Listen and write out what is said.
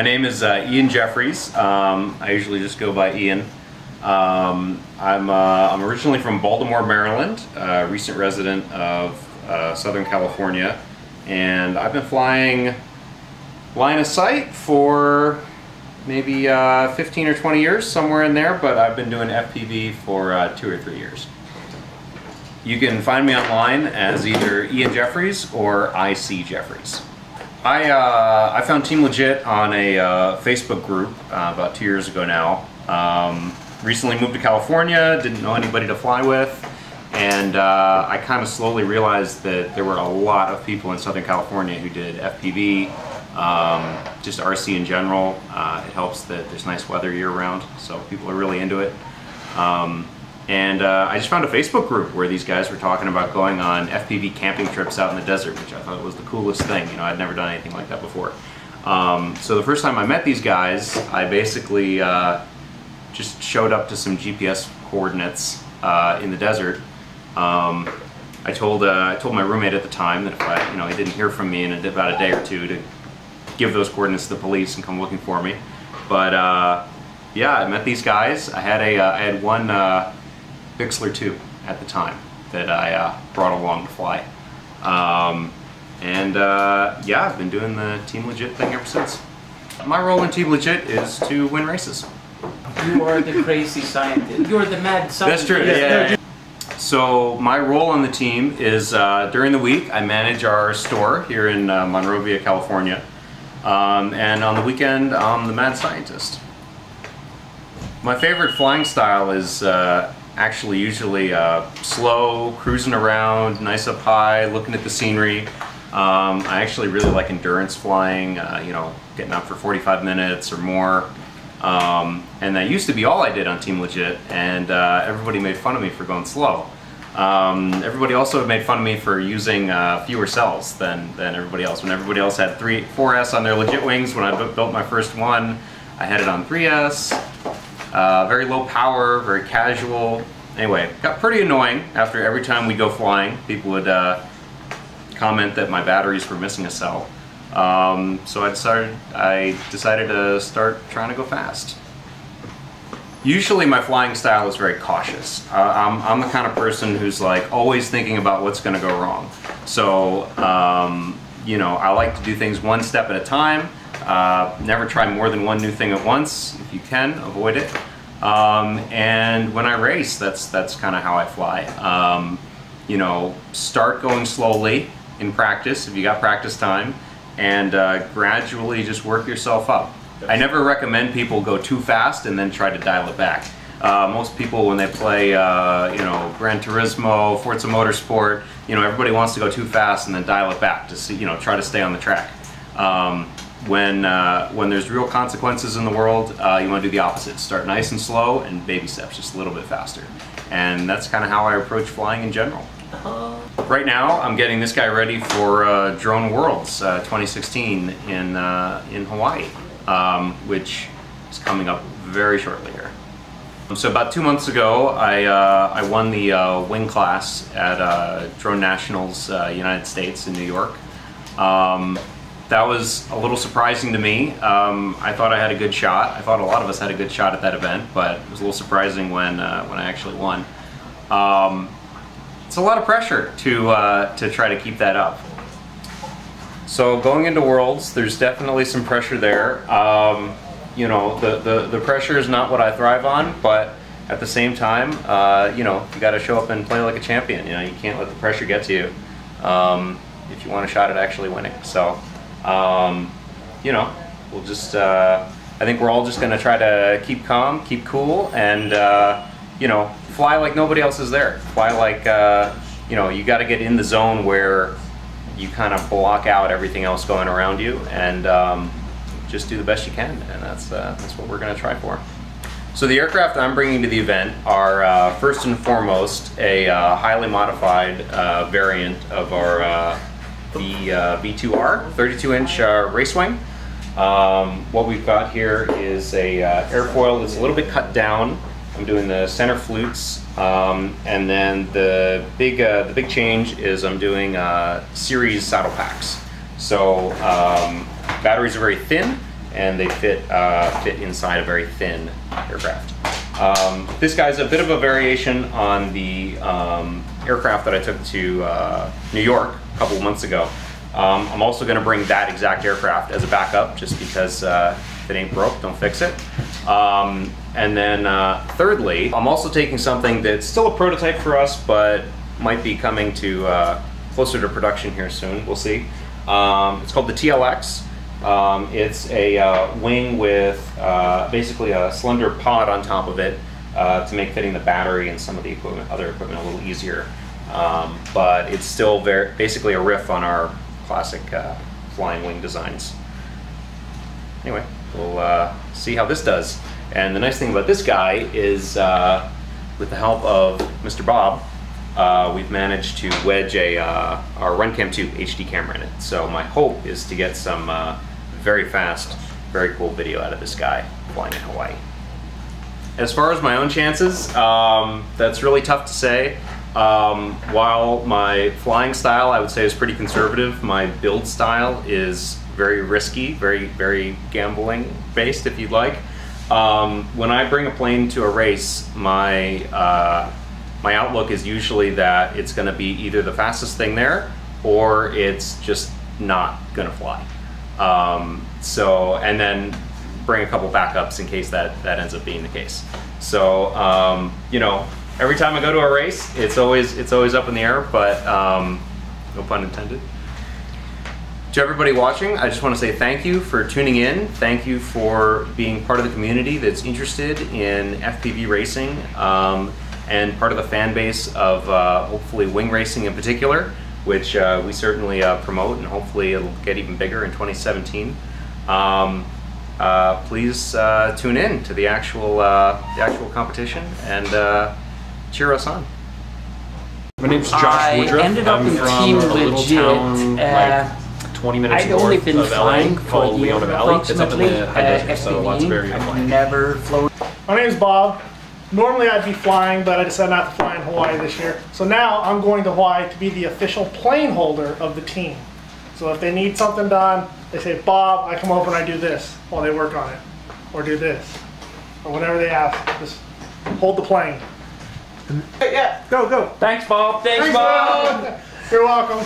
My name is Ian Jeffrys. I usually just go by Ian. I'm originally from Baltimore, Maryland, a recent resident of Southern California, and I've been flying line of sight for maybe 15 or 20 years, somewhere in there, but I've been doing FPV for 2 or 3 years. You can find me online as either Ian Jeffrys or IC Jeffrys. I found Team Legit on a Facebook group about 2 years ago now. Recently moved to California, didn't know anybody to fly with, and I kind of slowly realized that there were a lot of people in Southern California who did FPV, just RC in general. It helps that there's nice weather year-round, so people are really into it. I just found a Facebook group where these guys were talking about going on FPV camping trips out in the desert, which I thought was the coolest thing. You know, I'd never done anything like that before. So the first time I met these guys, I basically just showed up to some GPS coordinates in the desert. I told my roommate at the time that if he didn't hear from me in about a day or two, to give those coordinates to the police and come looking for me. But yeah, I met these guys. I had one Bixler 2 at the time that I brought along to fly. Yeah, I've been doing the Team Legit thing ever since. My role in Team Legit is to win races. You are the crazy scientist. You're the mad scientist. That's true, yeah. So my role on the team is during the week I manage our store here in Monrovia, California. And on the weekend I'm the mad scientist. My favorite flying style is actually usually slow, cruising around, nice up high, looking at the scenery. I actually really like endurance flying, getting up for 45 minutes or more. And that used to be all I did on Team Legit, and everybody made fun of me for going slow. Everybody also made fun of me for using fewer cells than everybody else. When everybody else had 4S on their Legit wings, when I built my first one, I had it on 3S. Very low power, very casual. Anyway, got pretty annoying after every time we go flying. People would comment that my batteries were missing a cell. So I decided to start trying to go fast. Usually my flying style is very cautious. I'm the kind of person who's like always thinking about what's going to go wrong. So I like to do things one step at a time. Never try more than one new thing at once. If you can, avoid it. And when I race, that's kind of how I fly. Start going slowly in practice if you got practice time, and gradually just work yourself up. I never recommend people go too fast and then try to dial it back. Most people, when they play Gran Turismo, Forza Motorsport, everybody wants to go too fast and then dial it back to see, try to stay on the track. When there's real consequences in the world, you want to do the opposite. Start nice and slow and baby steps, just a little bit faster. And that's kind of how I approach flying in general. Right now, I'm getting this guy ready for Drone Worlds 2016 in Hawaii, which is coming up very shortly here. So about 2 months ago, I won the wing class at Drone Nationals United States in New York. That was a little surprising to me. I thought I had a good shot. I thought a lot of us had a good shot at that event, but it was a little surprising when I actually won. It's a lot of pressure to try to keep that up. So going into Worlds, there's definitely some pressure there. The pressure is not what I thrive on, but at the same time, you got to show up and play like a champion. You can't let the pressure get to you if you want a shot at actually winning. So, we'll just, I think we're all just going to try to keep calm, keep cool, and, fly like nobody else is there. Fly like, you got to get in the zone where you kind of block out everything else going around you, and just do the best you can, and that's what we're going to try for. So the aircraft I'm bringing to the event are first and foremost a highly modified variant of our V2R 32-inch race wing. What we've got here is a airfoil that's a little bit cut down. I'm doing the center flutes, and then the big change is I'm doing series saddle packs. So batteries are very thin, and they fit inside a very thin aircraft. This guy's a bit of a variation on the aircraft that I took to New York a couple of months ago. I'm also going to bring that exact aircraft as a backup, just because if it ain't broke, don't fix it. And then thirdly, I'm also taking something that's still a prototype for us, but might be coming to closer to production here soon. We'll see. It's called the TLX. It's a wing with basically a slender pod on top of it to make fitting the battery and some of the other equipment a little easier. But it's still basically a riff on our classic flying wing designs. Anyway, we'll see how this does. And the nice thing about this guy is, with the help of Mr. Bob, we've managed to wedge our RunCam 2 HD camera in it. So my hope is to get some very fast, very cool video out of this guy flying in Hawaii. As far as my own chances, that's really tough to say. While my flying style, I would say, is pretty conservative, my build style is very risky, very gambling based, if you'd like. When I bring a plane to a race, my outlook is usually that it's going to be either the fastest thing there, or it's just not going to fly. And then bring a couple backups in case that ends up being the case. So, you know, every time I go to a race, it's always up in the air, but no pun intended. To everybody watching, I just want to say thank you for tuning in. Thank you for being part of the community that's interested in FPV racing, and part of the fan base of hopefully wing racing in particular, which we certainly promote, and hopefully it'll get even bigger in 2017. Please tune in to the actual competition and cheer us on. My name's Josh Woodruff. I ended up I'm in from Team a little Legit. town like 20 minutes I'd only north been of LA flying for called a year Leona Valley. It's up in approximately. the high desert, so lots of area to I've fly. never flown. My name's Bob. Normally I'd be flying, but I decided not to fly in Hawaii this year. So now I'm going to Hawaii to be the official plane holder of the team. So if they need something done, they say, Bob, I come over and I do this while they work on it. Or do this. Or whatever they ask. Just hold the plane. Hey, yeah, go. Thanks, Bob. Thanks, Bob. You're welcome.